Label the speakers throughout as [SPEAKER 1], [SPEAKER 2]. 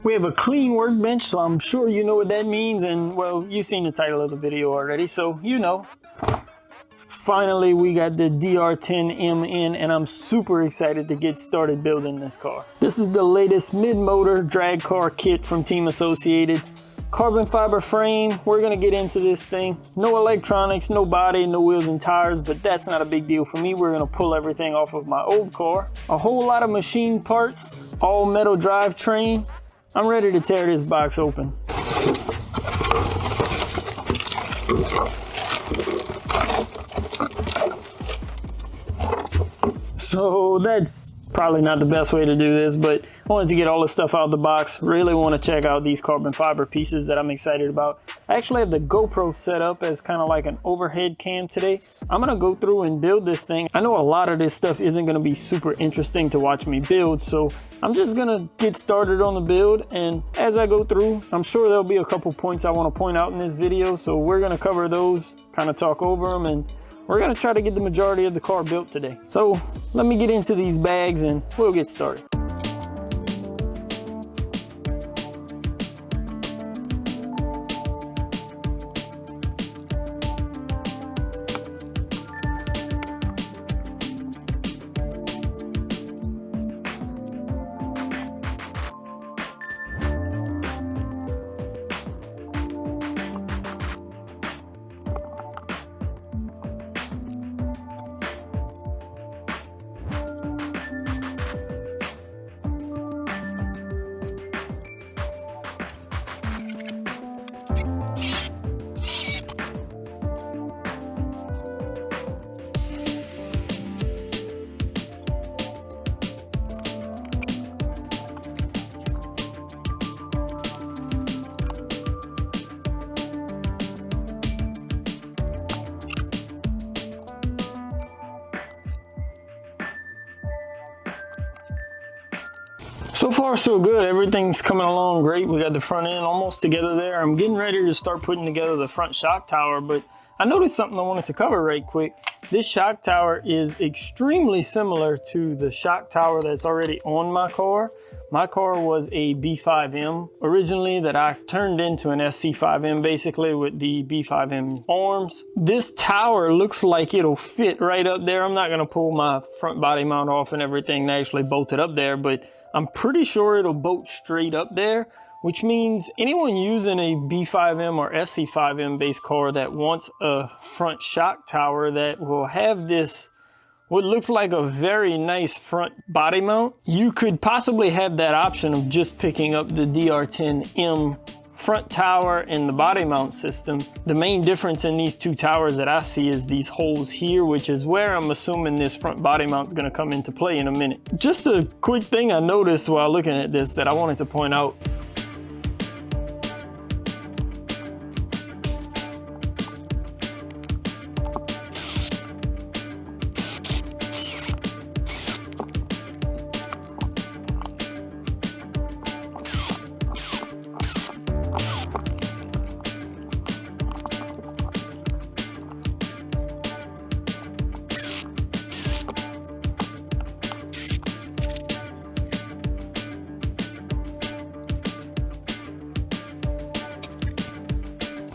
[SPEAKER 1] We have a clean workbench, so I'm sure you know what that means, and well, you've seen the title of the video already, so you know. Finally, we got the DR10M in, and I'm super excited to get started building this car. This is the latest mid-motor drag car kit from Team Associated. Carbon fiber frame, we're gonna get into this thing. No electronics, no body, no wheels and tires, but that's not a big deal for me. We're gonna pull everything off of my old car. A whole lot of machine parts, all metal drivetrain. I'm ready to tear this box open. So that's probably not the best way to do this, but I wanted to get all the stuff out of the box. Really want to check out these carbon fiber pieces that I'm excited about. I actually have the GoPro set up as kind of like an overhead cam today. I'm going to go through and build this thing. I know a lot of this stuff isn't going to be super interesting to watch me build, so I'm just going to get started on the build, and as I go through, I'm sure there'll be a couple points I want to point out in this video, so we're going to cover those, kind of talk over them, and we're gonna try to get the majority of the car built today. So let me get into these bags and we'll get started. So far so good, everything's coming along great. We got the front end almost together there. I'm getting ready to start putting together the front shock tower, but I noticed something I wanted to cover right quick. This shock tower is extremely similar to the shock tower that's already on my car. My car was a B5M originally that I turned into an SC5M basically with the B5M arms. This tower looks like it'll fit right up there. I'm not gonna pull my front body mount off and everything to actually bolt it up there, but I'm pretty sure it'll bolt straight up there, which means anyone using a B5M or SC5M based car that wants a front shock tower that will have this, what looks like a very nice front body mount, you could possibly have that option of just picking up the DR10M front tower and the body mount system. The main difference in these two towers that I see is these holes here, which is where I'm assuming this front body mount is going to come into play in a minute. Just a quick thing I noticed while looking at this that I wanted to point out.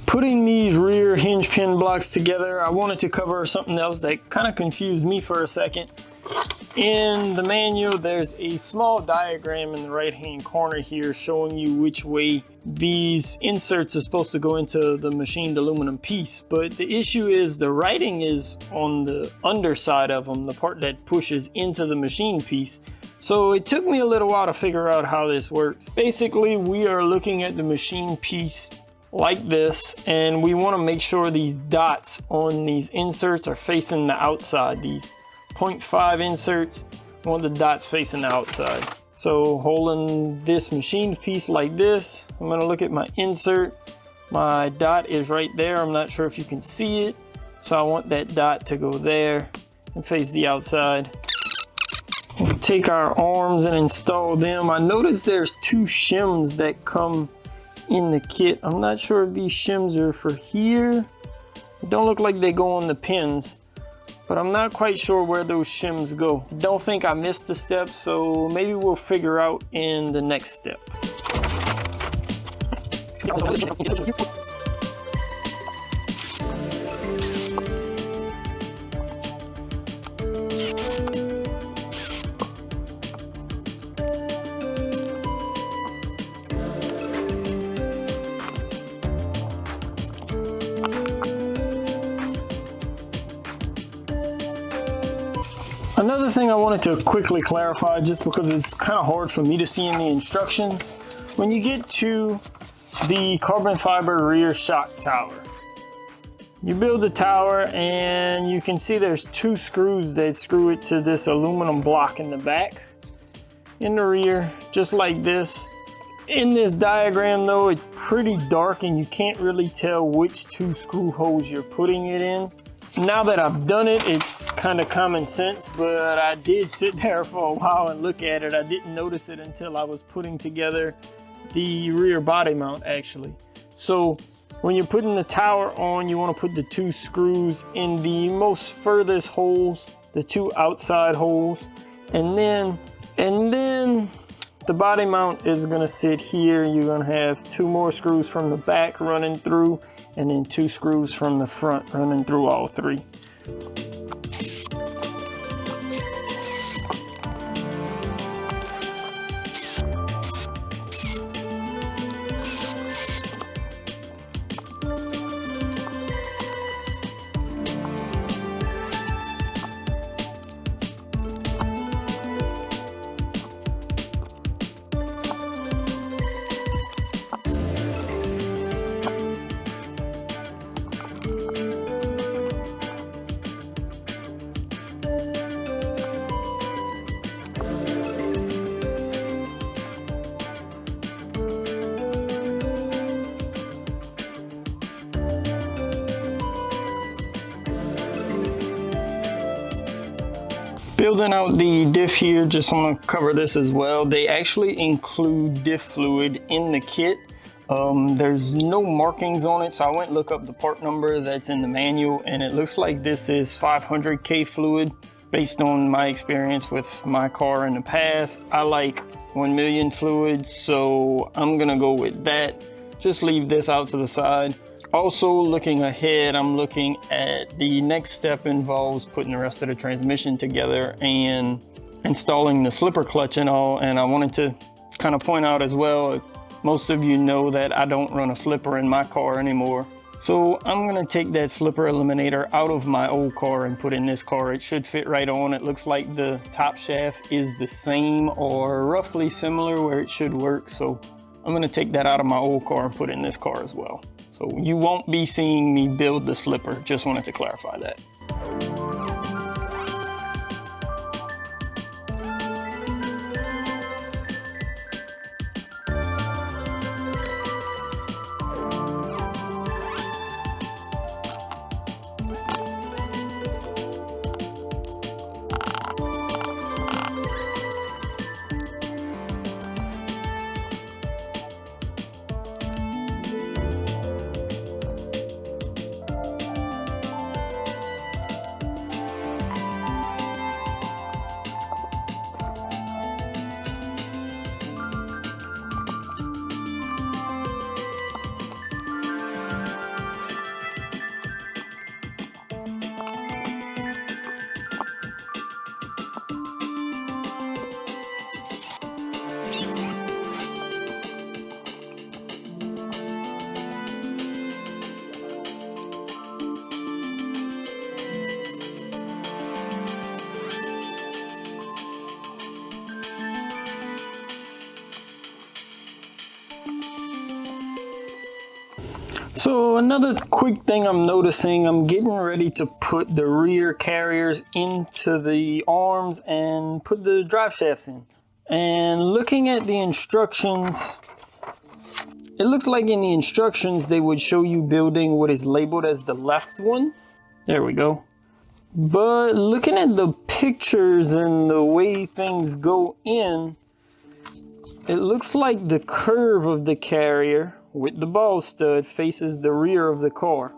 [SPEAKER 1] Putting these rear hinge pin blocks together, I wanted to cover something else that kind of confused me for a second. In the manual, there's a small diagram in the right-hand corner here showing you which way these inserts are supposed to go into the machined aluminum piece. But the issue is the writing is on the underside of them, the part that pushes into the machine piece. So it took me a little while to figure out how this works. Basically, we are looking at the machine piece like this, and we want to make sure these dots on these inserts are facing the outside. These 0.5 inserts, I want the dots facing the outside. So holding this machined piece like this, I'm going to look at my insert. My dot is right there. I'm not sure if you can see it. So I want that dot to go there and face the outside. We'll take our arms and install them. I noticed there's two shims that come in the kit. I'm not sure if these shims are for here. It don't look like they go on the pins, but I'm not quite sure where those shims go. I don't think I missed the step, so maybe we'll figure out in the next step. Another thing I wanted to quickly clarify, just because it's kind of hard for me to see in the instructions, when you get to the carbon fiber rear shock tower, you build the tower and you can see there's 2 screws that screw it to this aluminum block in the back. In the rear, just like this. In this diagram though, it's pretty dark and you can't really tell which 2 screw holes you're putting it in. Now that I've done it, it's kind of common sense, but I did sit there for a while and look at it. I didn't notice it until I was putting together the rear body mount actually. So when you're putting the tower on, you want to put the 2 screws in the most furthest holes, the 2 outside holes, and then the body mount is going to sit here. You're going to have 2 more screws from the back running through, and then 2 screws from the front running through all 3. Building out the diff here, just want to cover this as well. They actually include diff fluid in the kit. There's no markings on it, so I went and looked up the part number that's in the manual, and it looks like this is 500K fluid. Based on my experience with my car in the past, I like 1 million fluid, so I'm gonna go with that. Just leave this out to the side. Also, looking ahead, I'm looking at the next step involves putting the rest of the transmission together and installing the slipper clutch and all. And I wanted to kind of point out as well, most of you know that I don't run a slipper in my car anymore. So I'm gonna take that slipper eliminator out of my old car and put in this car. It should fit right on. It looks like the top shaft is the same or roughly similar where it should work. So I'm gonna take that out of my old car and put it in this car as well. So you won't be seeing me build the slipper. Just wanted to clarify that. So another quick thing I'm noticing, I'm getting ready to put the rear carriers into the arms and put the drive shafts in. And looking at the instructions, it looks like in the instructions they would show you building what is labeled as the left one. There we go. But looking at the pictures and the way things go in, it looks like the curve of the carrier with the ball stud faces the rear of the car.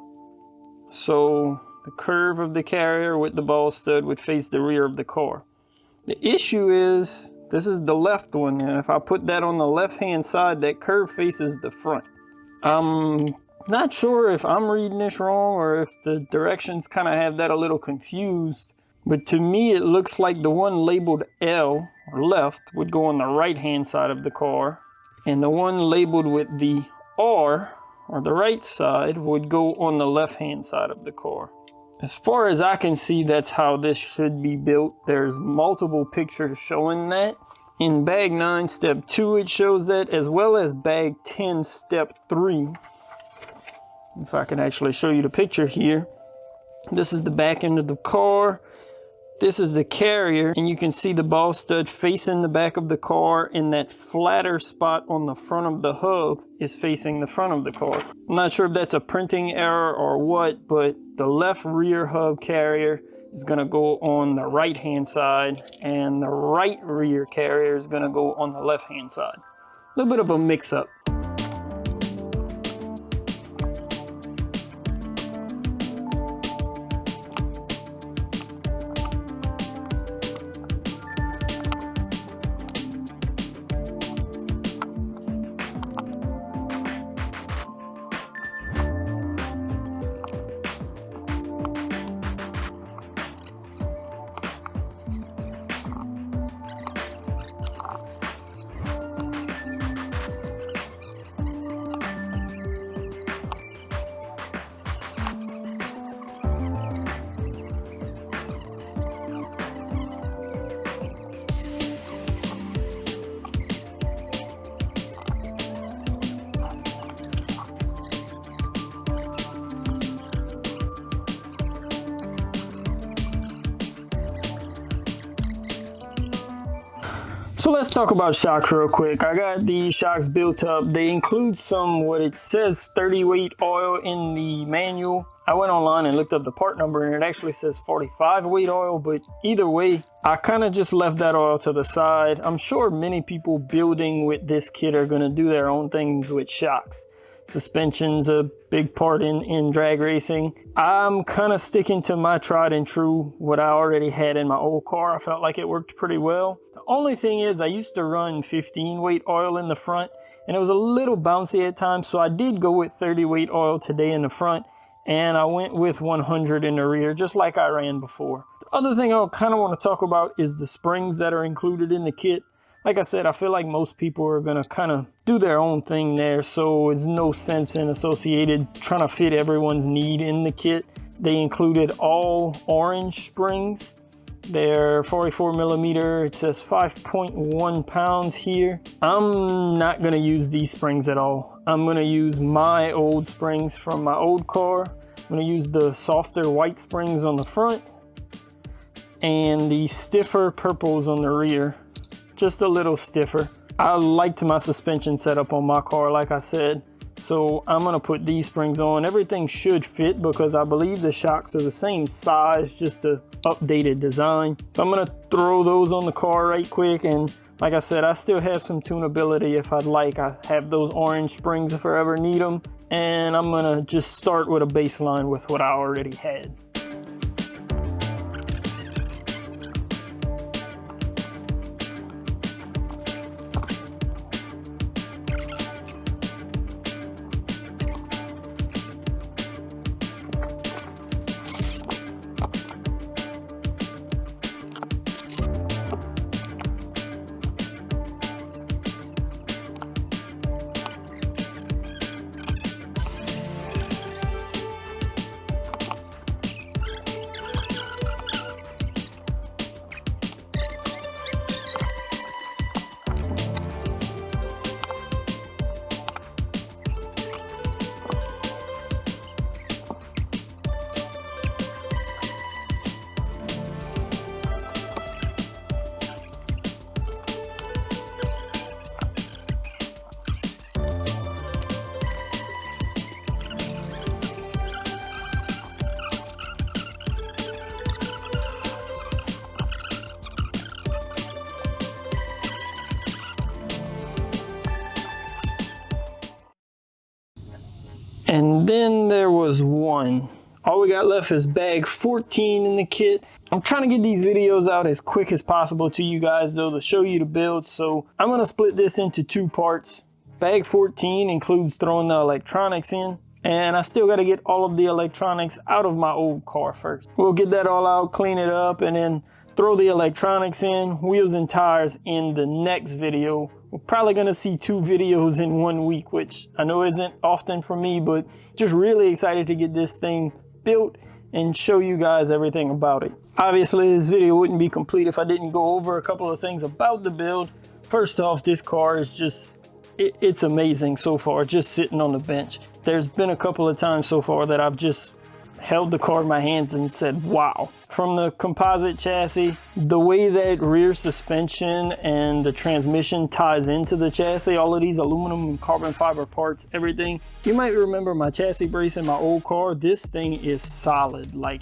[SPEAKER 1] So the curve of the carrier with the ball stud would face the rear of the car. The issue is this is the left one, and if I put that on the left hand side, that curve faces the front. I'm not sure if I'm reading this wrong or if the directions kind of have that a little confused, but to me it looks like the one labeled L or left would go on the right hand side of the car, and the one labeled with the R or the right side would go on the left hand side of the car. As far as I can see, that's how this should be built. There's multiple pictures showing that. In bag 9 step 2 it shows that, as well as bag 10 step 3. If I can actually show you the picture here. This is the back end of the car. This is the carrier, and you can see the ball stud facing the back of the car, and that flatter spot on the front of the hub is facing the front of the car. I'm not sure if that's a printing error or what, but the left rear hub carrier is going to go on the right hand side, and the right rear carrier is going to go on the left hand side. A little bit of a mix up. So let's talk about shocks real quick. I got these shocks built up. They include some, what it says, 30 weight oil in the manual. I went online and looked up the part number and it actually says 45 weight oil, but either way, I kind of just left that oil to the side. I'm sure many people building with this kit are gonna do their own things with shocks. Suspension's a big part in drag racing. I'm kind of sticking to my tried and true, what I already had in my old car. I felt like it worked pretty well. The only thing is I used to run 15 weight oil in the front and it was a little bouncy at times, so I did go with 30 weight oil today in the front, and I went with 100 in the rear, just like I ran before. The other thing I kind of want to talk about is the springs that are included in the kit. Like I said, I feel like most people are going to kind of do their own thing there, so it's no sense in Associated trying to fit everyone's need in the kit. They included all orange springs. They're 44 millimeter. It says 5.1 pounds here. I'm not going to use these springs at all. I'm going to use my old springs from my old car. I'm going to use the softer white springs on the front and the stiffer purples on the rear. Just a little stiffer. I liked my suspension setup on my car, like I said, so I'm gonna put these springs on. Everything should fit because I believe the shocks are the same size, just a updated design. So I'm gonna throw those on the car right quick, and like I said, I still have some tunability if I'd like. I have those orange springs if I ever need them, and I'm gonna just start with a baseline with what I already had. And then there was one. All we got left is bag 14 in the kit. I'm trying to get these videos out as quick as possible to you guys though, to show you the build. So I'm gonna split this into two parts. Bag 14 includes throwing the electronics in, and I still got to get all of the electronics out of my old car first. We'll get that all out, clean it up, and then throw the electronics in, wheels and tires in the next video. We're probably gonna see 2 videos in 1 week, which I know isn't often for me, but just really excited to get this thing built and show you guys everything about it. Obviously, this video wouldn't be complete if I didn't go over a couple of things about the build. First off, this car is just, it's amazing so far, just sitting on the bench. There's been a couple of times so far that I've just held the car in my hands and said, wow. From the composite chassis, the way that rear suspension and the transmission ties into the chassis, all of these aluminum and carbon fiber parts, everything. You might remember my chassis brace in my old car. This thing is solid. Like,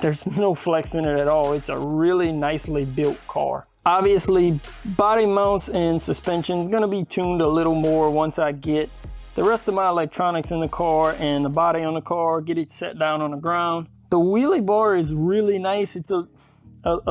[SPEAKER 1] there's no flex in it at all. It's a really nicely built car. Obviously, body mounts and suspension is gonna be tuned a little more once I get the rest of my electronics in the car and the body on the car, get it set down on the ground. The wheelie bar is really nice. It's a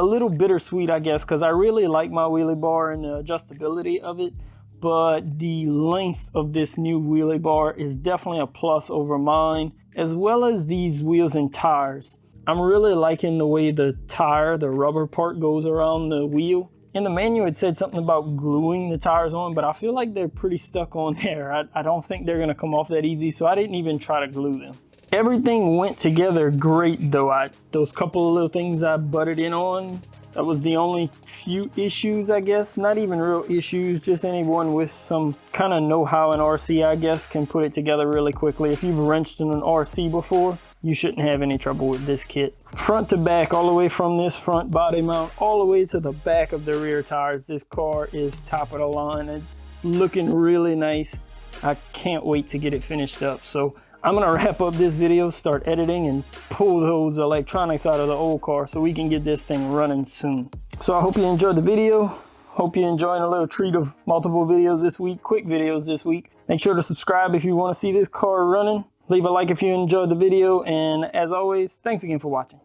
[SPEAKER 1] little bittersweet, I guess, because I really like my wheelie bar and the adjustability of it, but the length of this new wheelie bar is definitely a plus over mine, as well as these wheels and tires. I'm really liking the way the tire, the rubber part, goes around the wheel. In the manual, it said something about gluing the tires on, but I feel like they're pretty stuck on there. I don't think they're gonna come off that easy, so I didn't even try to glue them. Everything went together great though. Those couple of little things I butted in on, that was the only few issues, I guess. Not even real issues, just anyone with some kind of know-how in RC, I guess, can put it together really quickly. If you've wrenched in an RC before, you shouldn't have any trouble with this kit. Front to back, all the way from this front body mount, all the way to the back of the rear tires, this car is top of the line. It's looking really nice. I can't wait to get it finished up. So I'm gonna wrap up this video, start editing, and pull those electronics out of the old car so we can get this thing running soon. So I hope you enjoyed the video. Hope you're enjoying a little treat of multiple videos this week, quick videos this week. Make sure to subscribe if you wanna see this car running. Leave a like if you enjoyed the video, and as always, thanks again for watching.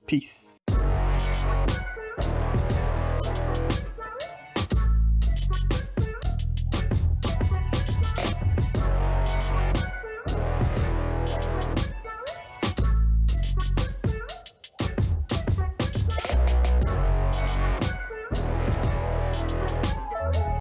[SPEAKER 1] Peace.